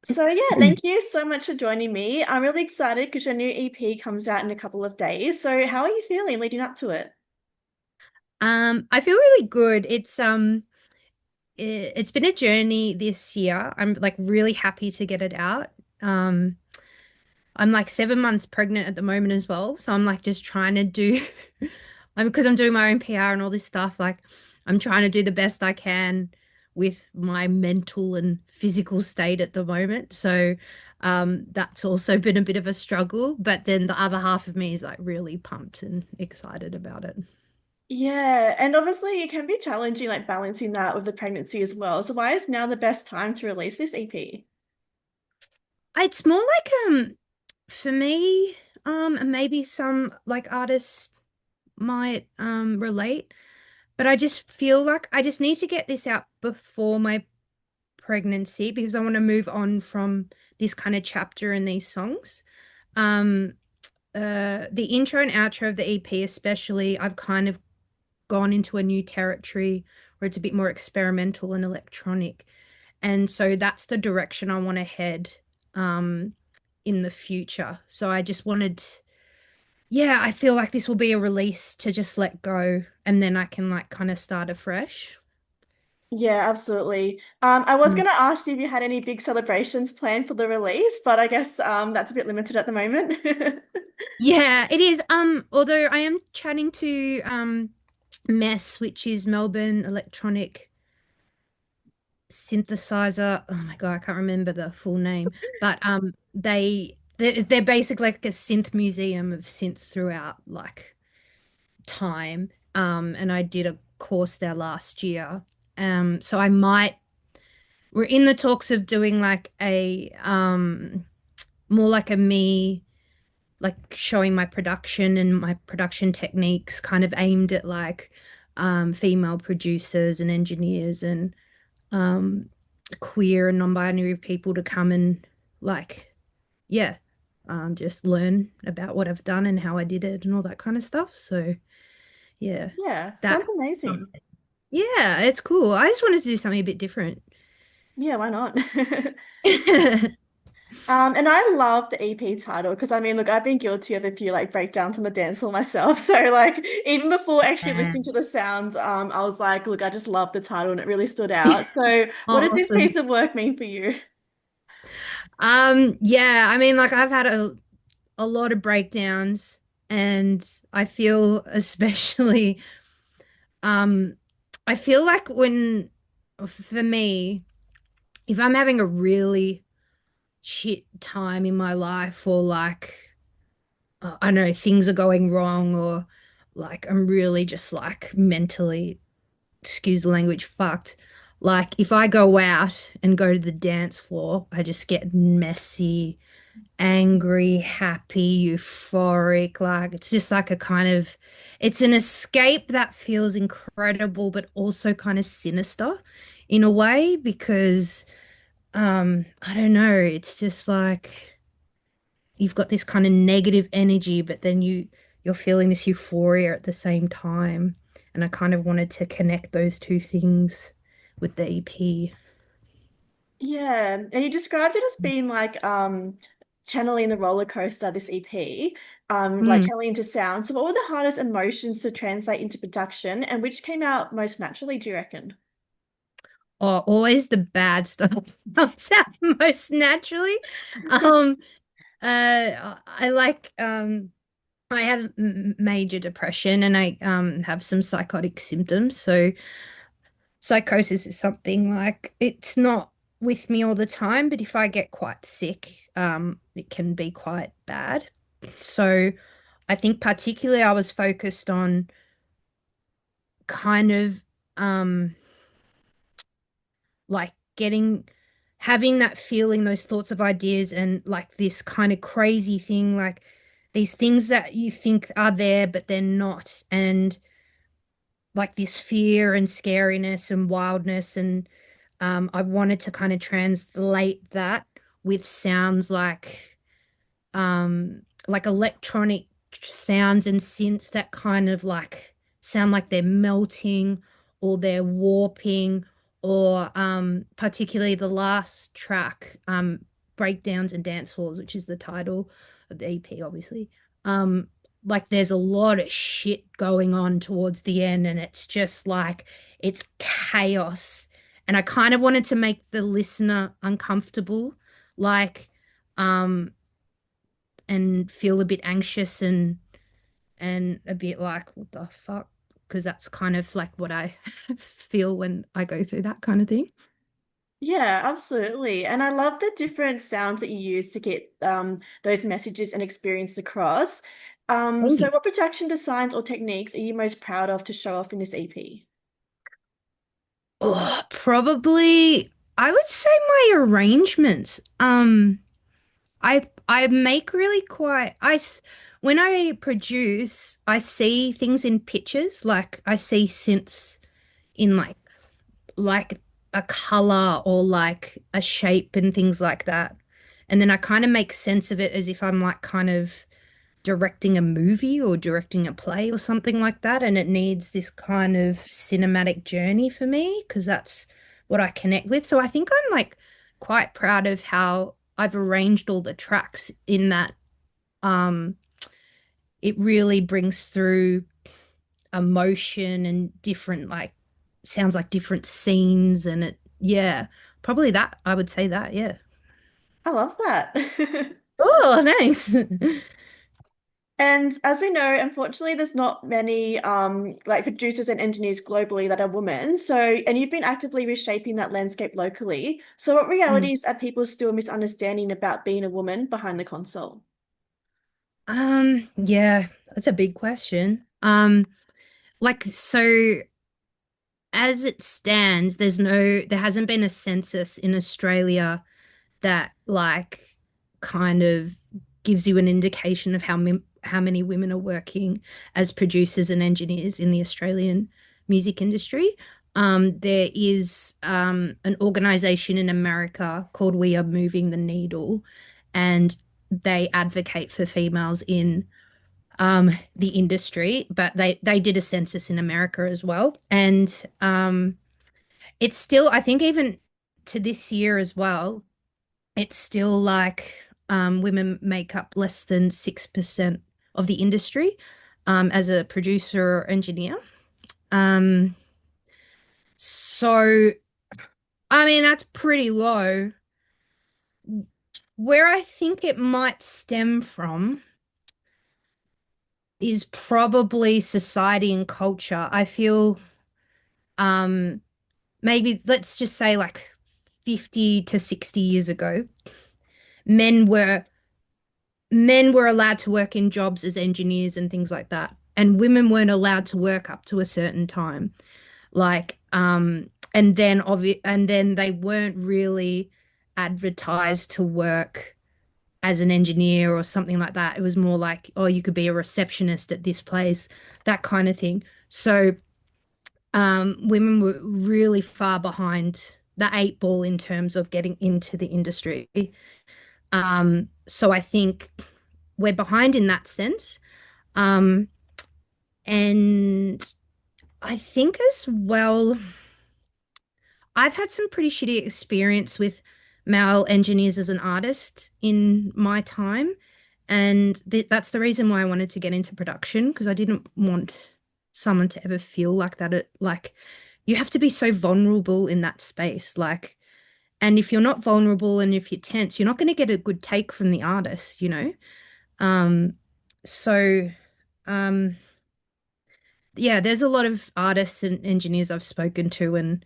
So yeah, thank you so much for joining me. I'm really excited because your new EP comes out in a couple of days. So how are you feeling leading up to it? I feel really good. It's been a journey this year. I'm like really happy to get it out. Um, I'm like 7 months pregnant at the moment as well, so I'm like just trying to do I'm because I'm doing my own PR and all this stuff, like I'm trying to do the best I can with my mental and physical state at the moment. So that's also been a bit of a struggle, but then the other half of me is like really pumped and excited about it. Yeah, and obviously it can be challenging like balancing that with the pregnancy as well. So why is now the best time to release this EP? It's more like for me, and maybe some like artists might relate, but I just feel like I just need to get this out before my pregnancy because I want to move on from this kind of chapter in these songs. Um the intro and outro of the EP especially, I've kind of gone into a new territory where it's a bit more experimental and electronic. And so that's the direction I want to head um in the future. So I just wanted, yeah, I feel like this will be a release to just let go and then I can like kind of start afresh. Yeah, absolutely. I was Mm. gonna ask you if you had any big celebrations planned for the release, but I guess that's a bit limited at the moment. Yeah, it is. Although I am chatting to Mess, which is Melbourne electronic synthesizer. Oh my God, I can't remember the full name, but they're basically like a synth museum of synths throughout like time. And I did a course there last year. So I might we're in the talks of doing like a more like a me like showing my production and my production techniques kind of aimed at like female producers and engineers and um queer and non-binary people to come and like yeah just learn about what I've done and how I did it and all that kind of stuff. So yeah, Yeah, sounds that's amazing. something. Yeah, it's cool. I just wanted to do something a bit different. Yeah, why not? And I love the EP title because I mean, look, I've been guilty of a few like breakdowns on the dance floor myself. So like even before actually Yeah. listening to the sounds, I was like, look, I just love the title and it really stood out. So what does this piece Awesome. of work mean for you? Yeah, I mean, like I've had a lot of breakdowns and I feel especially um I feel like when for me, if I'm having a really shit time in my life or like I don't know, things are going wrong or like I'm really just like mentally, excuse the language, fucked. Like if I go out and go to the dance floor, I just get messy, angry, happy, euphoric. Like it's just like a kind of, it's an escape that feels incredible, but also kind of sinister in a way because I don't know, it's just like you've got this kind of negative energy, but then you're feeling this euphoria at the same time. And I kind of wanted to connect those two things with the EP. Yeah, and you described it as being like channeling the roller coaster, this EP, like Mm. channeling into sound. So what were the hardest emotions to translate into production and which came out most naturally, do you reckon? Oh, always the bad stuff comes out most naturally. Um, I like I have major depression and I have some psychotic symptoms. So psychosis is something like it's not with me all the time, but if I get quite sick, it can be quite bad. So I think particularly I was focused on kind of um like getting having that feeling, those thoughts of ideas and like this kind of crazy thing, like these things that you think are there but they're not. And like this fear and scariness and wildness and I wanted to kind of translate that with sounds like electronic sounds and synths that kind of like sound like they're melting or they're warping or particularly the last track. Breakdowns and Dance Halls, which is the title of the EP, obviously. Um, like there's a lot of shit going on towards the end, and it's just like it's chaos. And I kind of wanted to make the listener uncomfortable, like, um, and feel a bit anxious and a bit like, what the fuck? Because that's kind of like what I feel when I go through that kind of thing. Yeah, absolutely. And I love the different sounds that you use to get those messages and experience across. Thank So you. what production designs or techniques are you most proud of to show off in this EP? Oh, probably I would say my arrangements. I make really quite when I produce, I see things in pictures, like I see synths in like a color or like a shape and things like that. And then I kind of make sense of it as if I'm like kind of directing a movie or directing a play or something like that. And it needs this kind of cinematic journey for me because that's what I connect with. So I think I'm like quite proud of how I've arranged all the tracks in that um it really brings through emotion and different like sounds like different scenes and it yeah, probably that I would say that, yeah. I love that. Oh, thanks. And as we know, unfortunately, there's not many like producers and engineers globally that are women. So, and you've been actively reshaping that landscape locally. So, what Mm. realities are people still misunderstanding about being a woman behind the console? Yeah, that's a big question. Like so as it stands, there hasn't been a census in Australia that like kind of gives you an indication of how many women are working as producers and engineers in the Australian music industry. There is an organization in America called We Are Moving the Needle, and they advocate for females in the industry, but they did a census in America as well, and it's still I think even to this year as well it's still like women make up less than 6% of the industry as a producer or engineer. Um, so, I mean, that's pretty low. Where I think it might stem from is probably society and culture. I feel um, maybe let's just say like 50 to 60 years ago, men were men were allowed to work in jobs as engineers and things like that. And women weren't allowed to work up to a certain time. Like, and then they weren't really advertised to work as an engineer or something like that. It was more like, oh, you could be a receptionist at this place, that kind of thing. So, women were really far behind the eight ball in terms of getting into the industry. So I think we're behind in that sense. Um, and I think as well, I've had some pretty shitty experience with male engineers as an artist in my time. And that's the reason why I wanted to get into production because I didn't want someone to ever feel like that. Like you have to be so vulnerable in that space. Like, and if you're not vulnerable and if you're tense, you're not going to get a good take from the artist, you know? Um, so, um, yeah, there's a lot of artists and engineers I've spoken to, and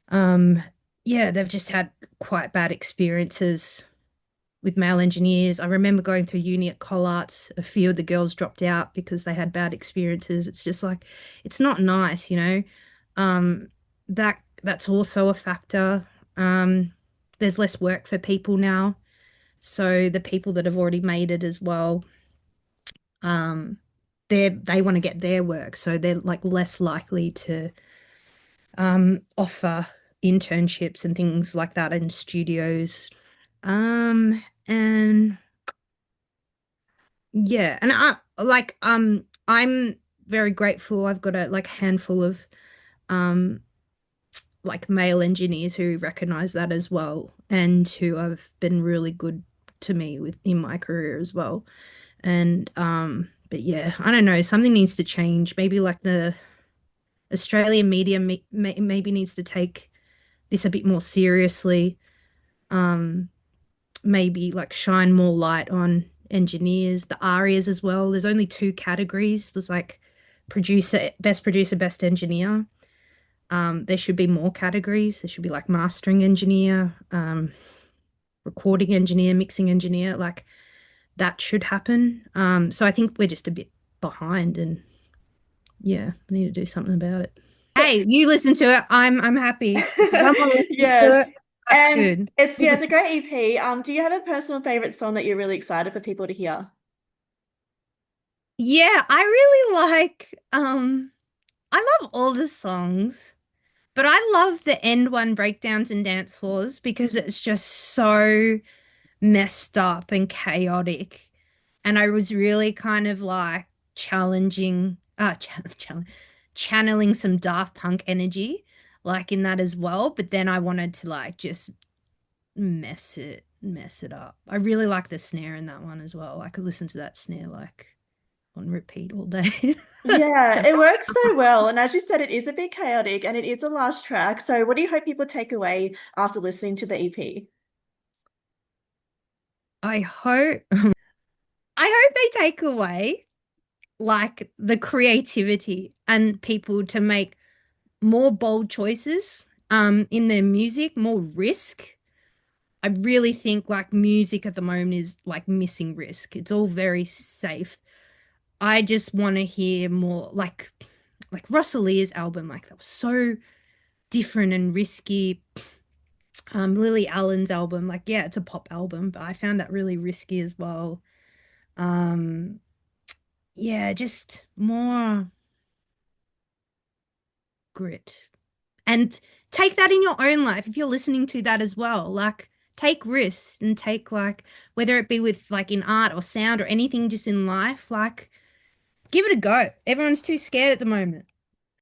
um, yeah, they've just had quite bad experiences with male engineers. I remember going through uni at Collarts, a few of the girls dropped out because they had bad experiences. It's just like, it's not nice, you know. Um, that's also a factor. Um, there's less work for people now, so the people that have already made it as well um they want to get their work so they're like less likely to offer internships and things like that in studios and yeah and I'm very grateful I've got a like handful of um like male engineers who recognize that as well and who have been really good to me with in my career as well. And but yeah, I don't know, something needs to change. Maybe like the Australian media maybe needs to take this a bit more seriously. Um maybe like shine more light on engineers, the ARIAs as well. There's only two categories. There's like producer, best engineer. There should be more categories. There should be like mastering engineer, recording engineer, mixing engineer. Like that should happen. So I think we're just a bit behind, and yeah, we need to do something about it. Hey, you listen to it. I'm happy. If someone listens Yes. to it, that's And good. it's a great EP. Do you have a personal favorite song that you're really excited for people to hear? Yeah, I really like I love all the songs, but I love the end one breakdowns and dance floors because it's just so messed up and chaotic. And I was really kind of like challenging, channeling some Daft Punk energy, like in that as well. But then I wanted to like just mess it up. I really like the snare in that one as well. I could listen to that snare like on repeat all day. Yeah, So it works so well. And as you said, it is a bit chaotic and it is a last track. So what do you hope people take away after listening to the EP? I hope I hope they take away like the creativity and people to make more bold choices in their music, more risk. I really think like music at the moment is like missing risk. It's all very safe. I just want to hear more like Rosalia's album, like that was so different and risky. Lily Allen's album, like yeah, it's a pop album, but I found that really risky as well. Um, yeah, just more grit. And take that in your own life if you're listening to that as well. Like take risks and take like whether it be with like in art or sound or anything just in life, like give it a go. Everyone's too scared at the moment.